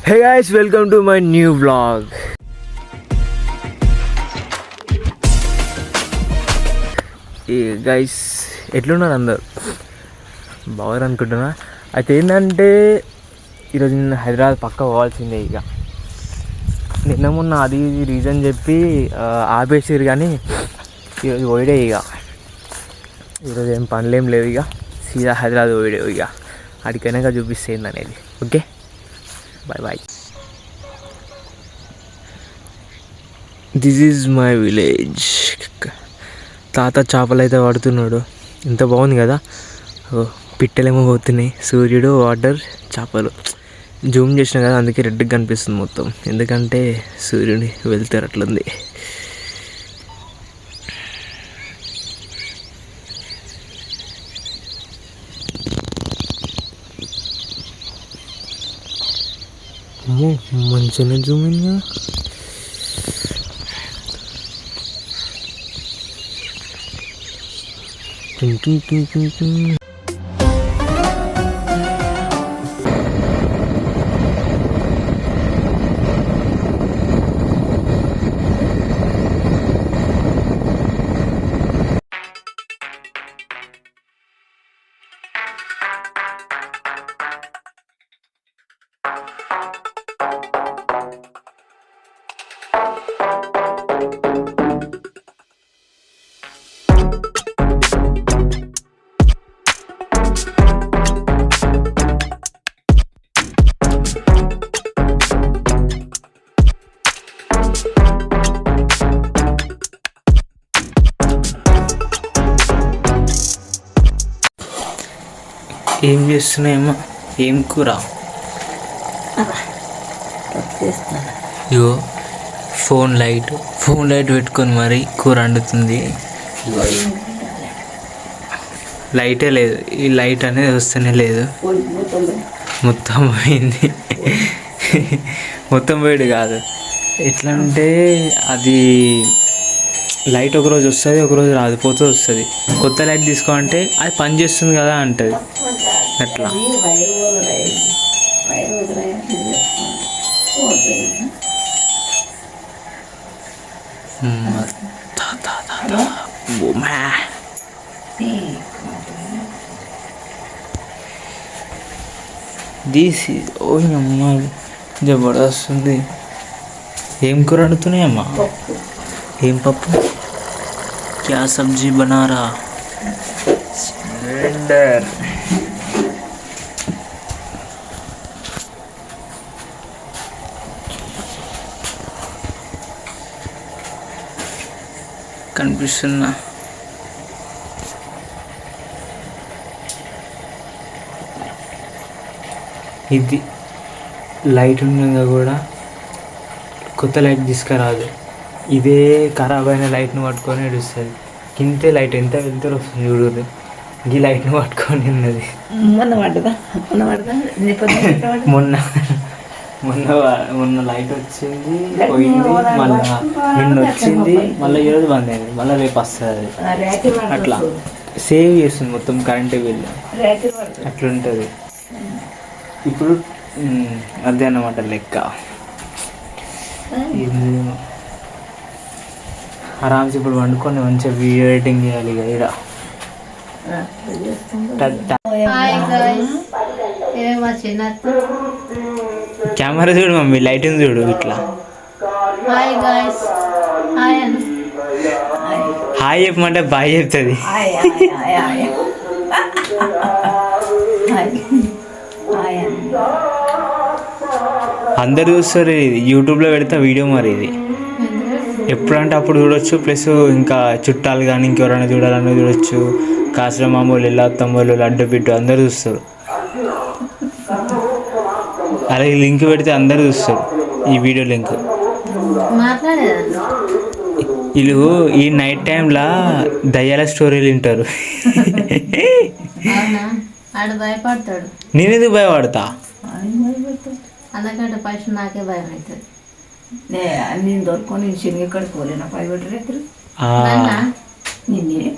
Hey guys, welcome to my new vlog. Guys ఎట్లున్నారు అందరు బాగా అనుకుంటున్నా. అయితే ఏంటంటే ఈరోజు నేను హైదరాబాద్ పక్క పోవాల్సిందే. ఇక నిన్న మొన్న అది రీజన్ చెప్పి ఆపేసారు, కానీ ఈరోజు పోయిడే. ఇక ఈరోజు ఏం పనులేం లేవు, ఇక సీదా హైదరాబాద్ పోయిడే. ఇక అడికైనాక చూపిస్తుంది అనేది. Okay, bye bye. This is my village. తాత చేపలు అయితే పడుతున్నాడు. ఎంత బాగుంది కదా. పిట్టలేమో పోతున్నాయి, సూర్యుడు, వాటర్, చేపలు. జూమ్ చేసిన కదా, అందుకే రెడ్గా కనిపిస్తుంది మొత్తం, ఎందుకంటే సూర్యుని వెళ్తారు అట్లుంది. మంచిగా జూమ్ అయిందా. ఏం చేస్తున్నాయేమో, ఏం కూర? ఇగో ఫోన్ లైట్ పెట్టుకొని మరి కూర వండుతుంది. లైటే లేదు, ఈ లైట్ అనేది వస్తూనే లేదు. మొత్తం పోయింది. మొత్తం పోయాడు కాదు, ఎట్లా అంటే అది లైట్ ఒకరోజు వస్తుంది, ఒకరోజు రాదు, పోతే వస్తుంది. కొత్త లైట్ తీసుకోమంటే అది పని చేస్తుంది కదా అంటది. అట్లా తీసి ఓ అమ్మ జబర్దస్త్ ఉంది. ఏం కూర వండుతున్నాయమ్మా? ఏం పప్పు? క్యా సబ్జీ బనారా? సిలిండర్. కనిపిస్తున్నా? ఇది లైట్ ఉండగా కూడా కొత్త లైట్ తీసుకురాదు. ఇదే ఖరాబ్ అయిన లైట్ను పట్టుకొని ఏడుస్తుంది. కింతే లైట్ ఎంత వెళ్తారు వస్తుంది చూడదు. ఈ లైట్ను పట్టుకొని ఉన్నది. మొన్న లైట్ వచ్చింది, పోయింది, మళ్ళీ నిన్న వచ్చింది, మళ్ళీ ఈరోజు బంద్ అయింది, మళ్ళీ రేపు వస్తుంది. అట్లా సేవ్ చేస్తుంది మొత్తం కరెంటు బిల్లు. అట్లుంటుంది. ఇప్పుడు అదే అన్నమాట లెక్క. ఆరామ్స్ ఇప్పుడు వండుకొని మంచిగా వీడియో ఎడిటింగ్ చేయాలి. ఇక ఇక్కడ కెమెరా చూడు మమ్మీ, లైటింగ్ చూడు ఇట్లా. హాయ్ చెప్పమంటే బాయ్ చెప్తుంది. అందరు చూస్తారు. ఇది యూట్యూబ్లో పెడతా వీడియో. మరి ఇది ఎప్పుడంటే అప్పుడు చూడొచ్చు. ప్లస్ ఇంకా చుట్టాలు కానీ ఇంకెవరైనా చూడాలన్నా చూడొచ్చు. కాసిన మామూలు ఇలా తమ్ముళ్ళు లడ్డు బిడ్డు అందరు చూస్తారు. అలాగే లింక్ పెడితే అందరు చూస్తారు ఈ వీడియో లింక్. వీళ్ళు ఈ నైట్ టైంలో దయ్యాల స్టోరీలు వింటారు. నేనెందుకు భయపడతా? అందుకంటే ఫస్ట్ నాకే భయం అవుతుంది. నేను దొరుకుని శనిగా కడికి పోలేనా భయపడరు నిన్నే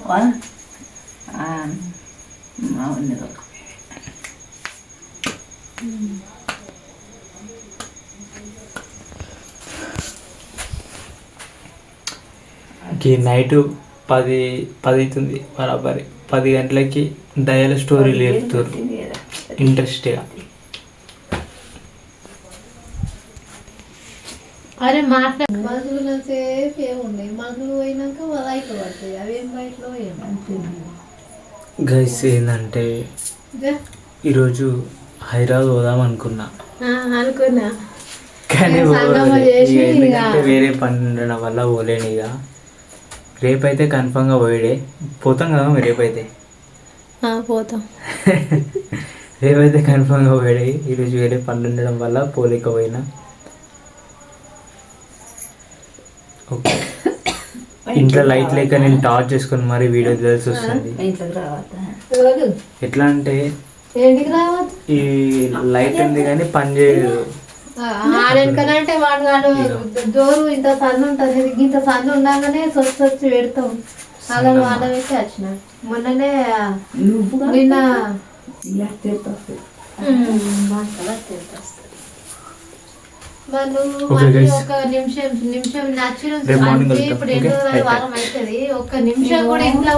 నైట్ 10 అవుతుంది బరాబరి. 10 గంటలకి దయాల స్టోరీ లేపుతారు ఇంట్రెస్ట్గా. అరే మాట్లాడు మనుషులు సేపు ఏమున్నాయి, మనుషులు పోయినాక లైట్ పడుతుంది. అవేం లైట్లో గైస్ ఏంటంటే ఈరోజు హైదరాబాద్ పోదాం అనుకున్నా, కానీ ఎందుకంటే వేరే పని ఉండడం వల్ల పోలేను. ఇక రేపైతే కన్ఫామ్గా పోతాం కదా రేపైతే పోతాం. రేపైతే కన్ఫామ్గా పోయాడు. ఈరోజు వేరే పని ఉండడం వల్ల పోలేకపోయినా. ఓకే, ఇంట్లో లైట్ లేక నేను టార్చ్ చేసుకుని మరి వీడియో తెలిసి వస్తుంది. ఎట్లా అంటే ఈ లైట్ ఉంది కానీ పని చేయదు. ఆడెనకనంటే వాడు డోరు ఇంత సన్ను ఉంటుంది, ఇంత సన్ను ఉండగానే వచ్చి పెడతాం. అలా వాళ్ళ పెట్టి వచ్చిన మొన్ననే నిన్న ఒక నిమిషం నచ్చిన ఇప్పుడు 2 రోజుల వారం అవుతుంది. ఒక్క నిమిషం కూడా ఇంట్లో